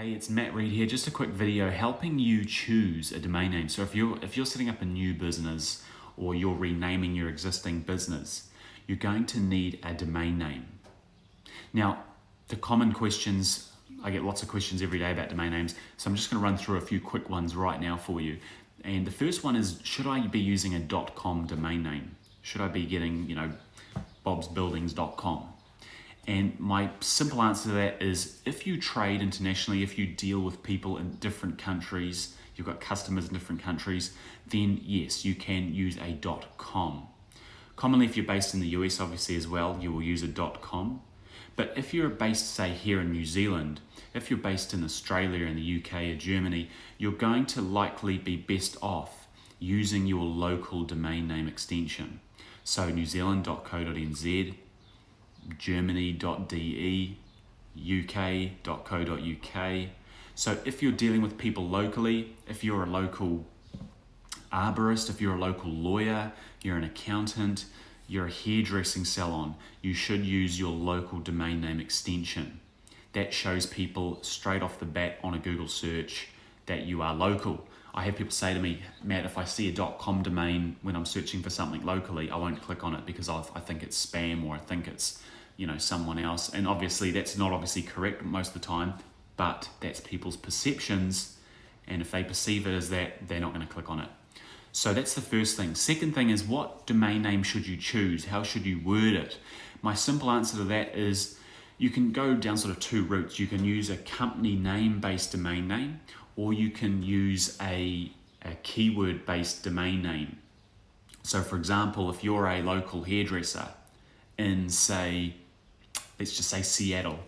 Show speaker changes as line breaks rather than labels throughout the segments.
Hey, it's Matt Reid here. Just a quick video helping you choose a domain name. So if you're setting up a new business or you're renaming your existing business, you're going to need a domain name. Now, the common questions, I get lots of questions every day about domain names, so I'm just going to run through a few quick ones right now for you. And the first one is, should I be using a .com domain name? Should I be getting, bobsbuildings.com? And my simple answer to that is, if you trade internationally, if you deal with people in different countries, you've got customers in different countries, then yes, you can use a .com. Commonly, if you're based in the US, obviously as well, you will use a .com. But if you're based, say, here in New Zealand, if you're based in Australia, in the UK or Germany, you're going to likely be best off using your local domain name extension. So newzealand.co.nz, germany.de, uk.co.uk. So if you're dealing with people locally, if you're a local arborist, if you're a local lawyer, you're an accountant, you're a hairdressing salon, you should use your local domain name extension. That shows people straight off the bat on a Google search that you are local. I have people say to me, Matt, if I see a .com domain when I'm searching for something locally, I won't click on it because I think it's spam, or I think it's someone else. And obviously that's not obviously correct most of the time, but that's people's perceptions. And if they perceive it as that, they're not going to click on it. So that's the first thing. Second thing is, what domain name should you choose? How should you word it? My simple answer to that is, you can go down sort of two routes. You can use a company name based domain name, or you can use a keyword based domain name. So for example, if you're a local hairdresser in, say, let's just say Seattle,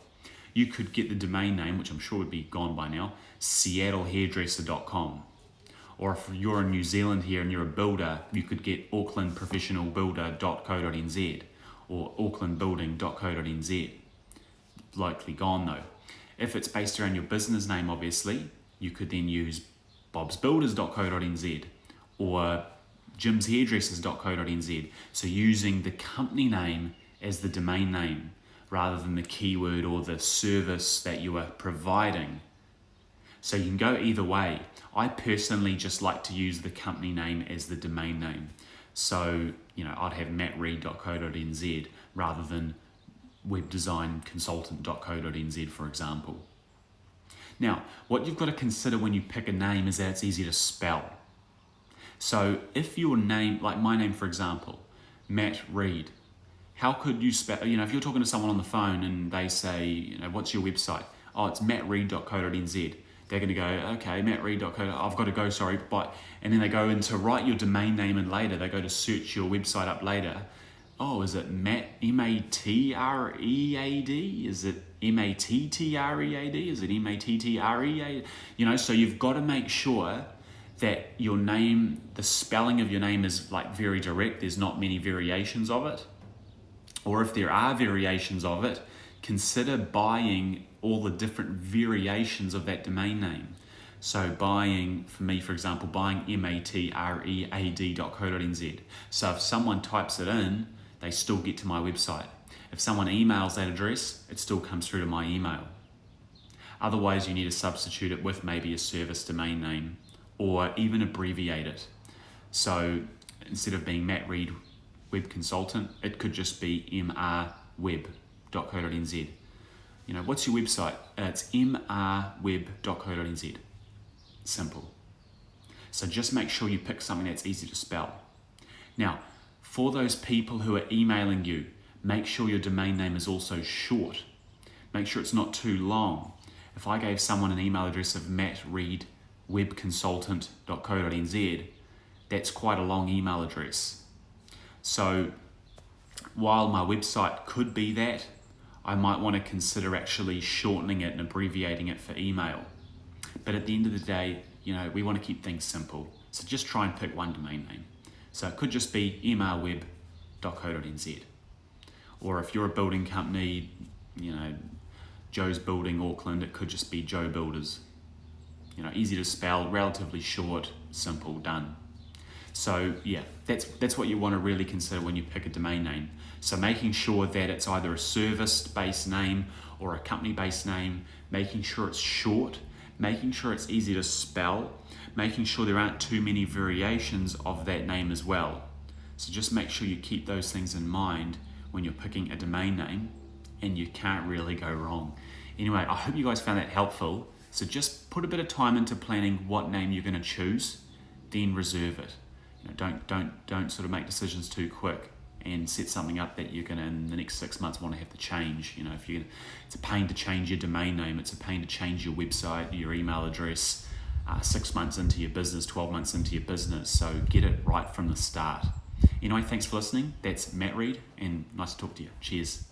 you could get the domain name, which I'm sure would be gone by now, seattlehairdresser.com. Or if you're in New Zealand here and you're a builder, you could get aucklandprofessionalbuilder.co.nz or aucklandbuilding.co.nz. Likely gone though. If it's based around your business name, obviously, you could then use bobsbuilders.co.nz or jimshairdressers.co.nz. So using the company name as the domain name rather than the keyword or the service that you are providing. So you can go either way. I personally just like to use the company name as the domain name. So, I'd have mattreid.co.nz rather than webdesignconsultant.co.nz, for example. Now, what you've got to consider when you pick a name is that it's easy to spell. So if your name, like my name, for example, Matt Reid, how could you spell, if you're talking to someone on the phone and they say, what's your website? Oh, it's mattreid.co.nz. They're going to go, okay, mattreid.co. I've got to go, sorry. And then they go in to write your domain name in later. They go to search your website up later. Oh, is it Matt, M-A-T-R-E-A-D? Is it M-A-T-T-R-E-A-D? Is it M-A-T-T-R-E-A-D? So you've got to make sure that your name, the spelling of your name is like very direct. There's not many variations of it. Or if there are variations of it, consider buying all the different variations of that domain name. So buying, for me, for example, buying matread.co.nz. So if someone types it in, they still get to my website. If someone emails that address, it still comes through to my email. Otherwise, you need to substitute it with maybe a service domain name or even abbreviate it. So instead of being Matt Reid Web Consultant, it could just be mrweb.co.nz. What's your website? It's mrweb.co.nz. Simple. So just make sure you pick something that's easy to spell. Now, for those people who are emailing you, make sure your domain name is also short. Make sure it's not too long. If I gave someone an email address of mattreidwebconsultant.co.nz, that's quite a long email address. So while my website could be that, I might want to consider actually shortening it and abbreviating it for email. But at the end of the day, we want to keep things simple. So just try and pick one domain name. So it could just be mrweb.co.nz. Or if you're a building company, Joe's Building Auckland, it could just be Joe Builders. Easy to spell, relatively short, simple, done. So yeah, that's what you want to really consider when you pick a domain name. So making sure that it's either a service-based name or a company-based name, making sure it's short, making sure it's easy to spell, making sure there aren't too many variations of that name as well. So just make sure you keep those things in mind when you're picking a domain name, and you can't really go wrong. Anyway, I hope you guys found that helpful. So just put a bit of time into planning what name you're going to choose, then reserve it. Don't sort of make decisions too quick and set something up that you're going to, in the next 6 months, want to have to change. It's a pain to change your domain name. It's a pain to change your website, your email address, 6 months into your business, 12 months into your business. So get it right from the start. Anyway, thanks for listening. That's Matt Reid, and nice to talk to you. Cheers.